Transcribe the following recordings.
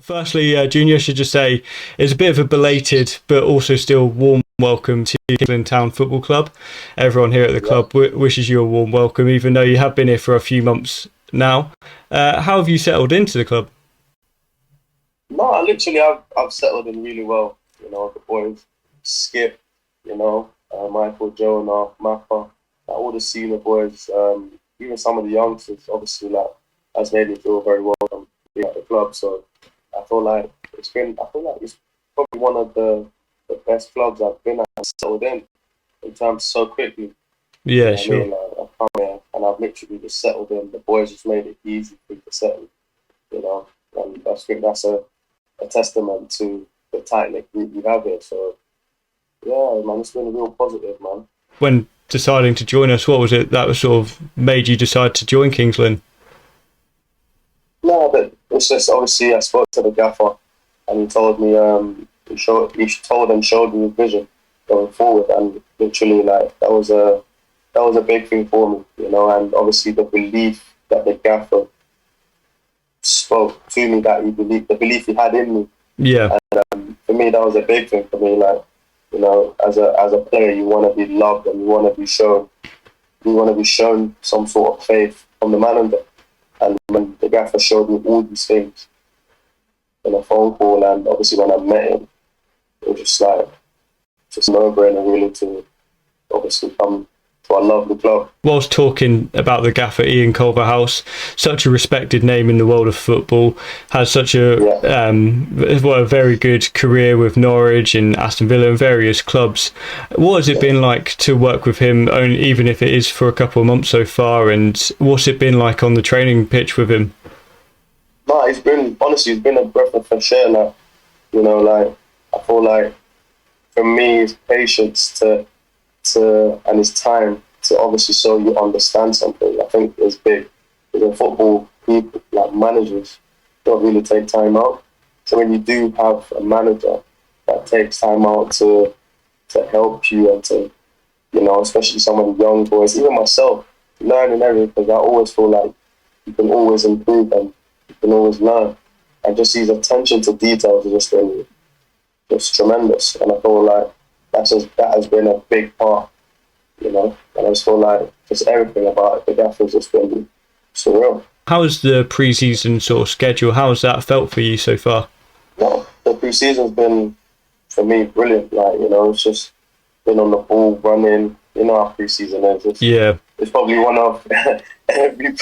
Firstly, Junior, I should just say it's a bit of a belated but also still warm welcome to Kingsland Town Football Club. Everyone here at the club wishes you a warm welcome, even though you have been here for a few months now. How have you settled into the club? No, I've settled in really well. You know, the boys, Skip, Michael, Jonah, Mappa, all the senior boys, even some of the youngsters, obviously, has made me feel very welcome being at the club. So I feel like it's probably one of the best clubs I've been at and settled in terms so quickly. Yeah, I sure. mean, I've come here and I've literally just settled in. The boys just made it easy for me to settle, and I think that's a testament to the tight-knit group we have here. So, yeah, man, it's been real positive, man. When deciding to join us, what was it that was sort of made you decide to join Kingsland? No, but it's just obviously I spoke to the gaffer and he told me, showed me his vision going forward, and literally that was a big thing for me, and obviously the belief that the gaffer spoke to me, that the belief he had in me. Yeah. And for me, that was a big thing for me. As a player, you want to be loved and you want to be shown some sort of faith from the manager. And when the gaffer showed me all these things in a phone call, and obviously when I met him, it was just a no-brainer really to obviously come to our lovely club. Whilst talking about the gaffer, Ian Culverhouse, such a respected name in the world of football, has such a very good career with Norwich and Aston Villa and various clubs. What has it been like to work with him, even if it is for a couple of months so far, and what's it been like on the training pitch with him? No, he's been a breath of fresh air now. I feel like for me, his patience and his time to obviously show you understand something, I think is big. Because in football, people like managers don't really take time out. So when you do have a manager that takes time out to help you and to, especially some of the young boys, even myself, learning everything, because I always feel like you can always improve and you can always learn. And just his attention to details has just been just tremendous. And I feel like that has been a big part, and I just feel like just everything about it, the gaffer's just been surreal. How's the pre-season sort of schedule? How has that felt for you so far? No, the pre-season's been, for me, brilliant. It's just been on the ball, running. You know how pre-season is. It's probably one of every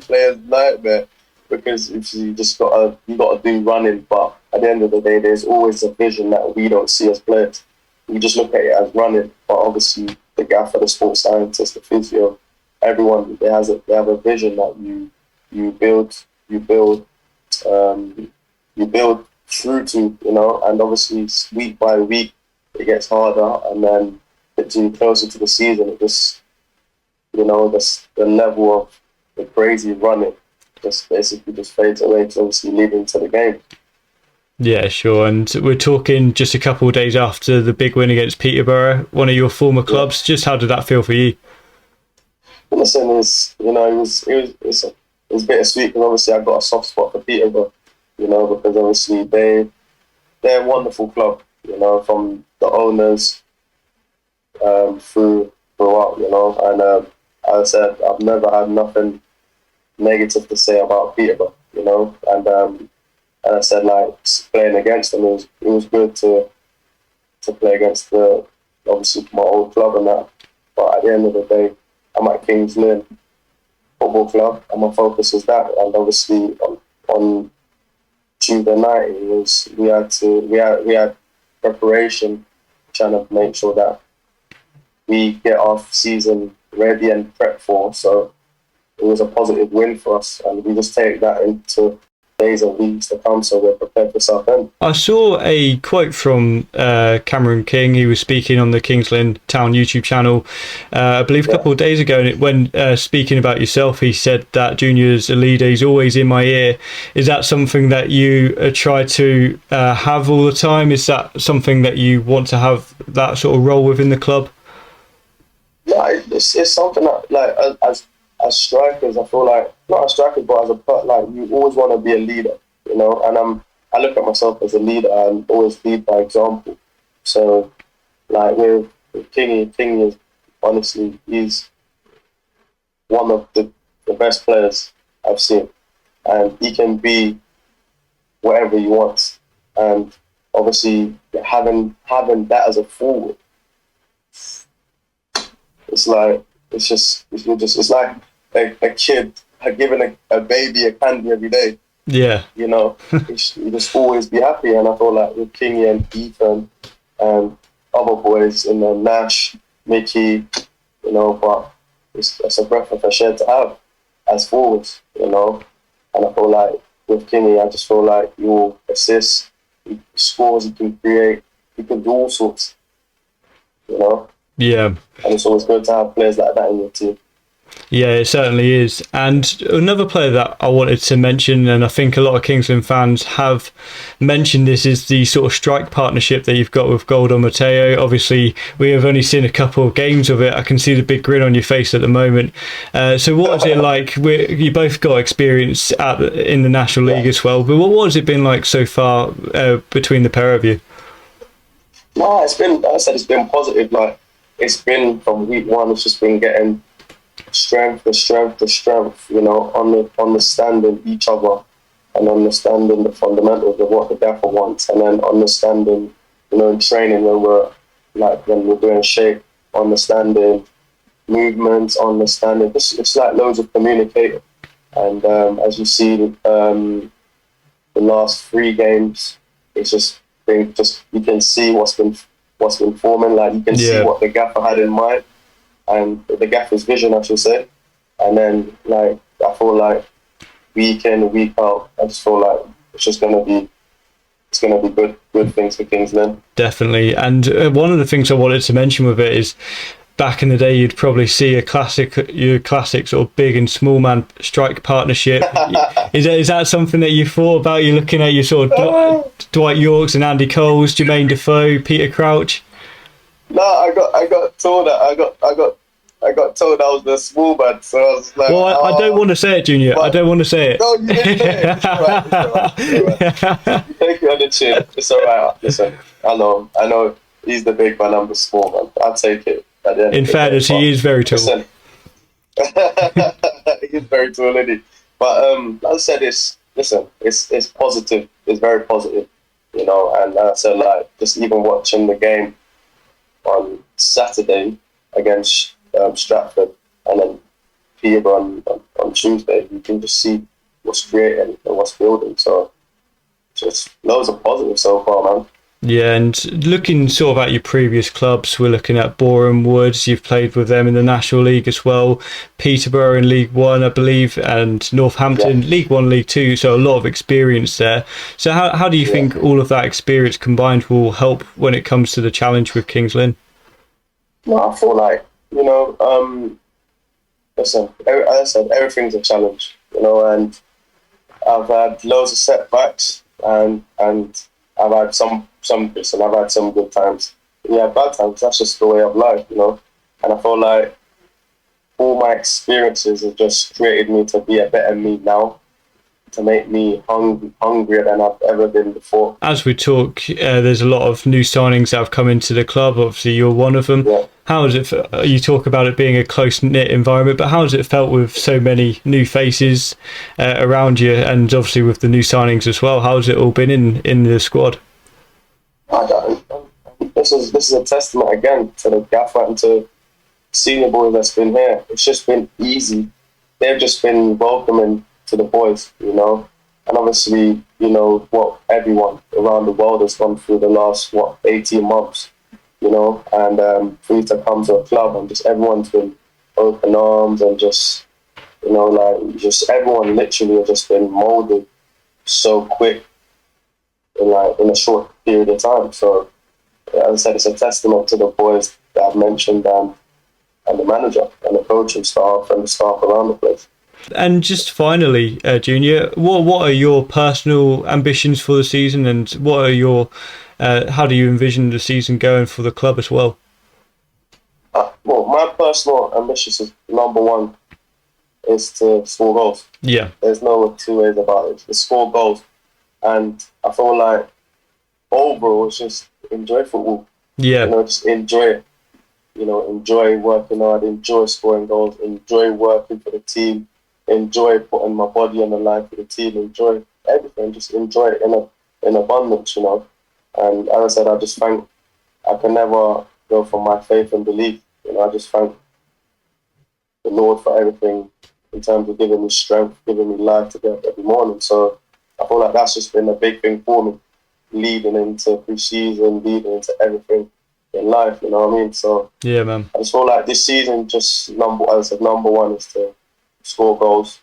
player's nightmare, because if you got to do running, but at the end of the day, there's always a vision that we don't see as players. We just look at it as running, but obviously the gaffer, the sports scientist, the physio, everyone they have a vision that you build through to, and obviously week by week it gets harder, and then getting closer to the season, it just the level of the crazy running just basically just fades away to obviously leading to the game. Yeah, sure. And we're talking just a couple of days after the big win against Peterborough, one of your former clubs. Just how did that feel for you? Listen, it was bittersweet, because obviously I got a soft spot for Peterborough, because obviously they're a wonderful club, from the owners throughout, and as I said, I've never had nothing negative to say about Peterborough, and I said, playing against them, it was good to play against obviously my old club and that. But at the end of the day, I'm at Kings Lynn Football Club, and my focus is that. And obviously on Tuesday night, we had preparation, trying to make sure that we get our season ready and prepped for. So it was a positive win for us, and we just take that into days and weeks to come, so we're prepared for Southend. I saw a quote from Cameron King. He was speaking on the Kingsland Town YouTube channel, I believe a couple of days ago, and when speaking about yourself, he said that Junior's a leader, he's always in my ear. Is that something that you try to have all the time? Is that something that you want to have, that sort of role within the club? Yeah, it's something that, as strikers, I feel like, not as strikers, but as you always want to be a leader, and I look at myself as a leader and always lead by example. So, like with Kingy is honestly, he's one of the best players I've seen, and he can be whatever he wants. And obviously, having that as a forward, it's like it's like a kid giving a baby a candy every day. Yeah. You know, you just always be happy. And I feel like with Kingy and Ethan and other boys, Nash, Mickey, but it's a breath of fresh air to have as forwards, And I feel like with Kingy, I just feel like he will assist, he scores, he can create, he can do all sorts, Yeah. And it's always good to have players like that in your team. Yeah, it certainly is. And another player that I wanted to mention, and I think a lot of Kingsland fans have mentioned this, is the sort of strike partnership that you've got with Goldo Mateo. Obviously, we have only seen a couple of games of it. I can see the big grin on your face at the moment. So what was it like? You both got experience in the National League as well, but what has it been like so far between the pair of you? No, it's been, like I said, it's been positive. Like, it's been from week one, it's just been getting strength to strength to strength, understanding each other and understanding the fundamentals of what the gaffer wants, and then understanding, in training when we're doing shape, understanding movements, understanding. It's like loads of communicating. And as you see, the last 3 games, it's just you can see what's been forming. Like, you can see what the gaffer had in mind, and the gaffer's vision, I should say. And then, like, I feel like week in, week out, I just feel like it's going to be good things for Kingsland. Definitely. And one of the things I wanted to mention with it is, back in the day, you'd probably see your classic sort of big and small man strike partnership. Is that something that you thought about? You're looking at your sort of Dwight Yorks and Andy Coles, Jermaine Defoe, Peter Crouch. No, I got told that I got told I was the small man, so I was like, well, I don't want to say it, Junior. I don't want to say it. No, you didn't say it. It's all right. You take it on the chin. It's all right. Listen, I know he's the big man, I'm the small man. I'll take it. In fairness, he is very tall. Listen, he's very tall, isn't he? But as I said, it's positive. It's very positive, And I said, like, just even watching the game on Saturday against Stratford, and then Peterborough on Tuesday, you can just see what's creating and what's building. So just loads of positives so far, man. Yeah, and looking sort of at your previous clubs, we're looking at Boreham Woods. You've played with them in the National League as well. Peterborough in League One, I believe, and Northampton League One, League Two. So a lot of experience there. So how do you think all of that experience combined will help when it comes to the challenge with Kings Lynn? No, I feel like, listen, as I said, everything's a challenge, and I've had loads of setbacks, and I've had some listen, I've had some good times. Yeah, bad times, that's just the way of life, And I feel like all my experiences have just created me to be a better me now, to make me hungrier than I've ever been before. As we talk, there's a lot of new signings that have come into the club. Obviously, you're one of them. Yeah. How has it? You talk about it being a close-knit environment, but how has it felt with so many new faces around you, and obviously with the new signings as well? How has it all been in the squad? This is a testament again to the gaffer and to senior boys that's been here. It's just been easy. They've just been welcoming to the boys, And obviously, what everyone around the world has gone through the last 18 months, and for you to come to a club and just everyone's been open arms and just, just everyone literally has just been molded so quick in a short period of time. So, as I said, it's a testament to the boys that I've mentioned and the manager and the coaching staff and the staff around the place. And just finally, Junior, what are your personal ambitions for the season, and what are your how do you envision the season going for the club as well? Well, my personal ambition is number one is to score goals. Yeah. There's no 2 ways about it. To score goals. And I feel like overall, it's just enjoy football. Yeah. Just enjoy it. Enjoy working hard, enjoy scoring goals, enjoy working for the team, enjoy putting my body on the line for the team, enjoy everything, just enjoy it in abundance, And as I said, I can never go from my faith and belief. I just thank the Lord for everything in terms of giving me strength, giving me life to get up every morning. So I feel like that's just been a big thing for me, leading into pre-season, leading into everything in life, you know what I mean? So yeah, man. I just feel like this season, just number one is to score goals,